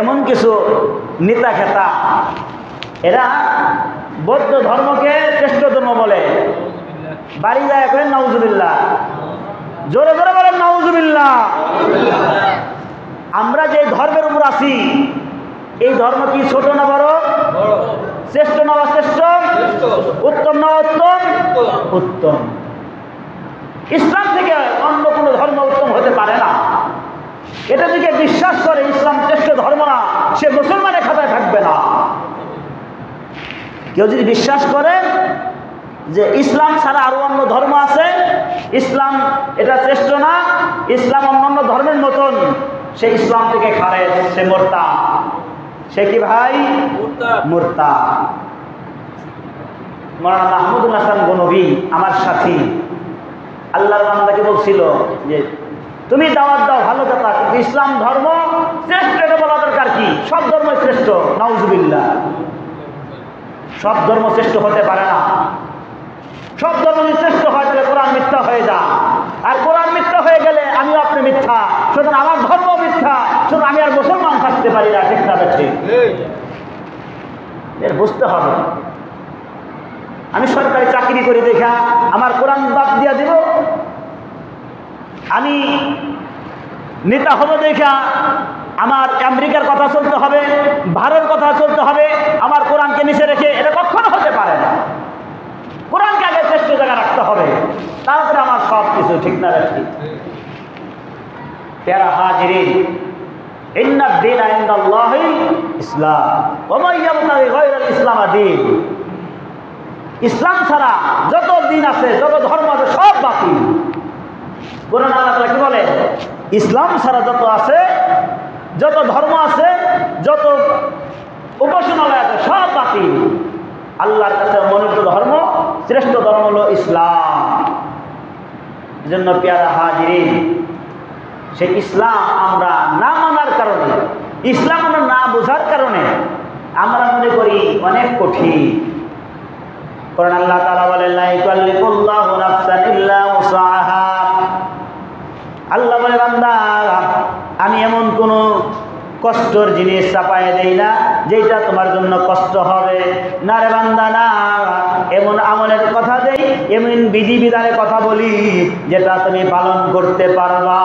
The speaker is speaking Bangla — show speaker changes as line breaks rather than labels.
এমন কিছু নেতা খেতা এরা বৌদ্ধ ধর্মকে শ্রেষ্ঠ ধর্ম বলে। বাড়ি যায় করেন নাউজুবিল্লাহ, জোরে জোরে বলেন নাউজুবিল্লাহ। আমরা যে ধর্মের উপর আছি এই ধর্ম কি ছোট না বড়? শ্রেষ্ঠ না অশ্রেষ্ঠ? উত্তম না উত্তম? উত্তম। ইসলাম থেকে অন্য কোনো ধর্ম উত্তম হতে পারে না। এটা থেকে বিশ্বাস করে ইসলাম শ্রেষ্ঠ ধর্ম না, সে মুসলমানের খাতায় থাকবে না। কেউ যদি বিশ্বাস করে যে ইসলাম ছাড়া আরো অন্য ধর্ম আছে, ইসলাম এটা শ্রেষ্ঠ না, ইসলাম অন্যান্য ধর্মের মতন, সে ইসলাম থেকে খারেজ, সে মুরতাদ। সে কি ভাই? মুরতাদ। মাওলানা মাহমুদুল হাসান গনবী আমার সাথী, আল্লাহর বান্দাকে বলছিল যে তুমি দাওয়াত দাও ভালো কথা, কিন্তু ইসলাম ধর্ম শ্রেষ্ঠ এটা বলা দরকার কি? সব ধর্ম শ্রেষ্ঠ। নাউজুবিল্লাহ। সব ধর্ম শ্রেষ্ঠ হতে পারে না। সব ধর্ম যদি শ্রেষ্ঠ হয় তাহলে কোরআন মিথ্যা হয়ে যায়, আর কোরআন মিথ্যা হয়ে গেলে আমিও আপনি মিথ্যা, সুতরাং আমার ধর্ম মিথ্যা, সুতরাং আমি আর মুসলমান থাকতে পারি না। ঠিক না ঠিক? এর বুঝতে হবে। আমি সরকারি চাকরি করি দেখা আমার কোরআন বাদ দিয়া দিব? আমি নেতা হব দেখা আমার আমেরিকার কথা চলতে হবে, ভারতের কথা চলতে হবে, আমার কোরআনকে নিচে রেখে? এটা কখনো হতে পারে না। কোরআনকে আগে শ্রেষ্ঠ জায়গায় রাখতে হবে, তারপরে আমার সব কিছু। ঠিক না ঠিক? প্যারা হাজিরিন, ইন্নাদ দীনা ইনদাল্লাহি ইসলাম ওয়া মান ইয়াবতাগি গায়রাল ইসলাম দীন। ইসলাম ছাড়া যত দিন আছে, যত ধর্ম আছে, সব বাতিল। কোরআন আল্লাহ তাআলা কি বলে? ইসলাম ছাড়া যত আছে, যত ধর্ম আছে, যত উপাসনালয় আছে, সব বাতিল। আল্লাহর কাছে মনোনীত ধর্ম, শ্রেষ্ঠ ধর্ম হলো ইসলাম। এজন্য পেয়ারা হাজিরিন, সেই ইসলাম আমরা না মানার কারণে, ইসলাম আমরা না বোঝার কারণে আমরা মনে করি অনেক কঠিন। কারণ আল্লাহ তাআলা বলেন লা ইউকাল্লিফুল্লাহু নাফসান ইল্লা উসআহা। আল্লাহ বলে বান্দা আমি এমন কোনো কষ্টের জিনিস চাপায় দেই না যেটা তোমার জন্য কষ্ট হবে। না রে বান্দা না, এমন আমলের কথা দেই, এমন বিধি বিধানের কথা বলি যেটা তুমি পালন করতে পারবা।